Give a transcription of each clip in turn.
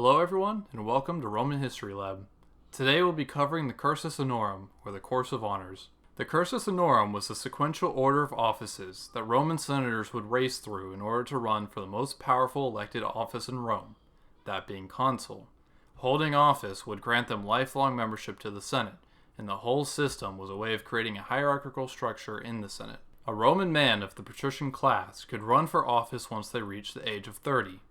Hello everyone, and welcome to Roman History Lab. Today we'll be covering the Cursus Honorum, or the Course of Honors. The Cursus Honorum was a sequential order of offices that Roman senators would race through in order to run for the most powerful elected office in Rome, that being consul. Holding office would grant them lifelong membership to the Senate, and the whole system was a way of creating a hierarchical structure in the Senate. A Roman man of the patrician class could run for office once they reached the age of 30.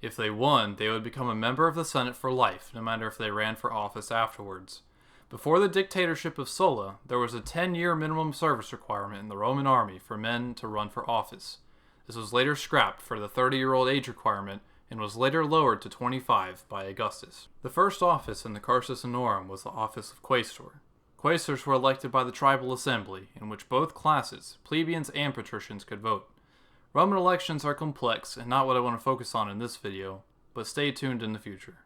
If they won, they would become a member of the Senate for life, no matter if they ran for office afterwards. Before the dictatorship of Sulla, there was a 10-year minimum service requirement in the Roman army for men to run for office. This was later scrapped for the 30-year-old age requirement and was later lowered to 25 by Augustus. The first office in the Cursus Honorum was the office of Quaestor. Quaestors were elected by the tribal assembly, in which both classes, plebeians and patricians, could vote. Roman elections are complex and not what I want to focus on in this video, but stay tuned in the future.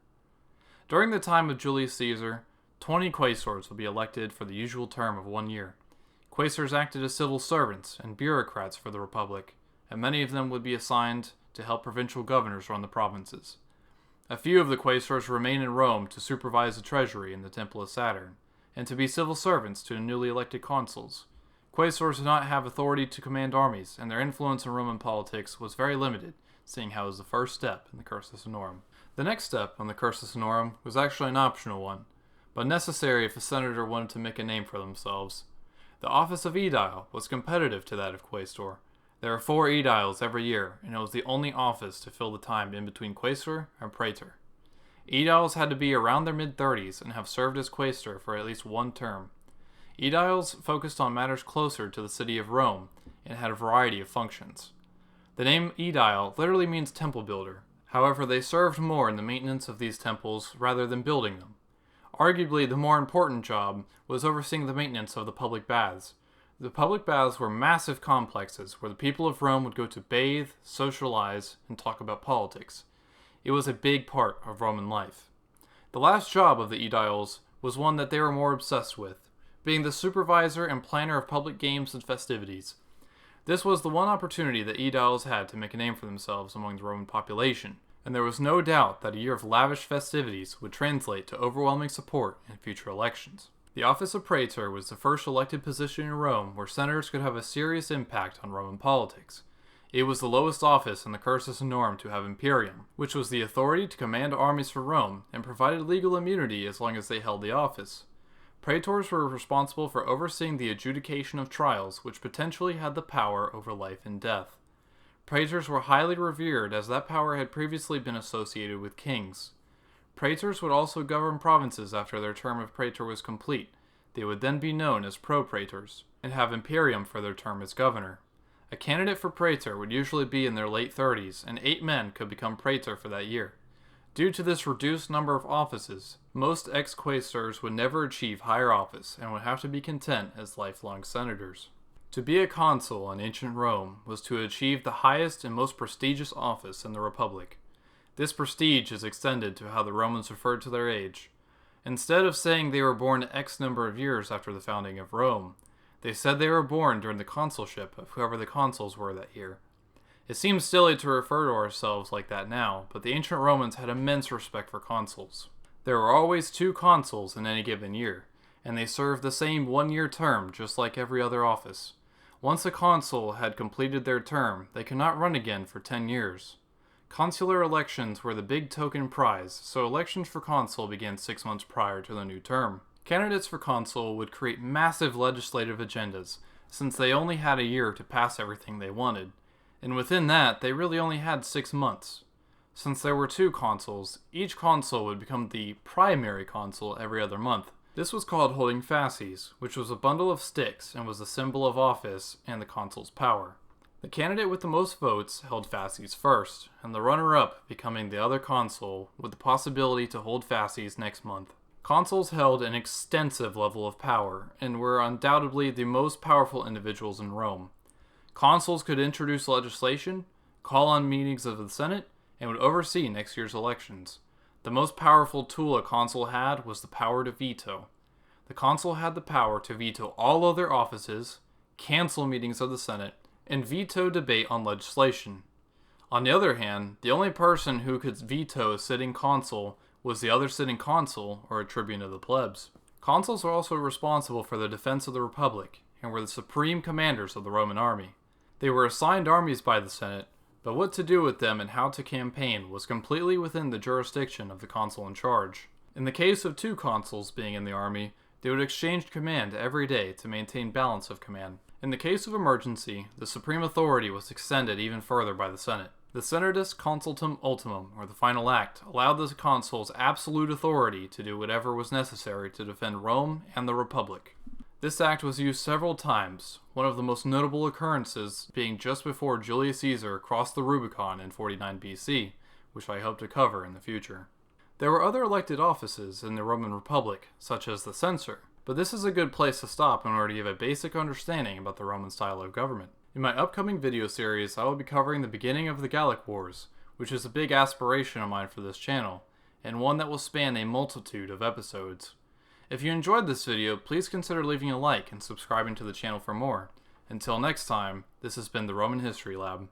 During the time of Julius Caesar, 20 quaestors would be elected for the usual term of 1 year. Quaestors acted as civil servants and bureaucrats for the Republic, and many of them would be assigned to help provincial governors run the provinces. A few of the quaestors remain in Rome to supervise the treasury in the Temple of Saturn, and to be civil servants to the newly elected consuls. Quaestors did not have authority to command armies, and their influence in Roman politics was very limited, seeing how it was the first step in the Cursus Honorum. The next step on the Cursus Honorum was actually an optional one, but necessary if a senator wanted to make a name for themselves. The office of aedile was competitive to that of quaestor. There were 4 aediles every year, and it was the only office to fill the time in between quaestor and praetor. Aediles had to be around their mid-30s and have served as quaestor for at least 1 term. Aediles focused on matters closer to the city of Rome and had a variety of functions. The name aedile literally means temple builder. However, they served more in the maintenance of these temples rather than building them. Arguably, the more important job was overseeing the maintenance of the public baths. The public baths were massive complexes where the people of Rome would go to bathe, socialize, and talk about politics. It was a big part of Roman life. The last job of the aediles was one that they were more obsessed with, being the supervisor and planner of public games and festivities. This was the one opportunity that aediles had to make a name for themselves among the Roman population, and there was no doubt that a year of lavish festivities would translate to overwhelming support in future elections. The office of Praetor was the first elected position in Rome where senators could have a serious impact on Roman politics. It was the lowest office in the Cursus Honorum to have imperium, which was the authority to command armies for Rome and provided legal immunity as long as they held the office. Praetors were responsible for overseeing the adjudication of trials which potentially had the power over life and death. Praetors were highly revered as that power had previously been associated with kings. Praetors would also govern provinces after their term of praetor was complete. They would then be known as propraetors, and have imperium for their term as governor. A candidate for praetor would usually be in their late 30s, and 8 men could become praetor for that year. Due to this reduced number of offices, most ex-quaestors would never achieve higher office and would have to be content as lifelong senators. To be a consul in ancient Rome was to achieve the highest and most prestigious office in the Republic. This prestige is extended to how the Romans referred to their age. Instead of saying they were born X number of years after the founding of Rome, they said they were born during the consulship of whoever the consuls were that year. It seems silly to refer to ourselves like that now, but the ancient Romans had immense respect for consuls. There were always 2 consuls in any given year, and they served the same 1-year term just like every other office. Once a consul had completed their term, they could not run again for 10 years. Consular elections were the big token prize, so elections for consul began 6 months prior to the new term. Candidates for consul would create massive legislative agendas, since they only had a year to pass everything they wanted. And within that, they really only had 6 months. Since there were 2 consuls, each consul would become the primary consul every other month. This was called holding fasces, which was a bundle of sticks and was a symbol of office and the consul's power. The candidate with the most votes held fasces first, and the runner-up becoming the other consul with the possibility to hold fasces next month. Consuls held an extensive level of power and were undoubtedly the most powerful individuals in Rome. Consuls could introduce legislation, call on meetings of the Senate, and would oversee next year's elections. The most powerful tool a consul had was the power to veto. The consul had the power to veto all other offices, cancel meetings of the Senate, and veto debate on legislation. On the other hand, the only person who could veto a sitting consul was the other sitting consul, or a tribune of the plebs. Consuls were also responsible for the defense of the Republic, and were the supreme commanders of the Roman army. They were assigned armies by the Senate, but what to do with them and how to campaign was completely within the jurisdiction of the consul in charge. In the case of two consuls being in the army, they would exchange command every day to maintain balance of command. In the case of emergency, the supreme authority was extended even further by the Senate. The Senatus Consultum Ultimum, or the final act, allowed the consuls absolute authority to do whatever was necessary to defend Rome and the Republic. This act was used several times, one of the most notable occurrences being just before Julius Caesar crossed the Rubicon in 49 BC, which I hope to cover in the future. There were other elected offices in the Roman Republic, such as the censor, but this is a good place to stop in order to give a basic understanding about the Roman style of government. In my upcoming video series, I will be covering the beginning of the Gallic Wars, which is a big aspiration of mine for this channel, and one that will span a multitude of episodes. If you enjoyed this video, please consider leaving a like and subscribing to the channel for more. Until next time, this has been the Roman History Lab.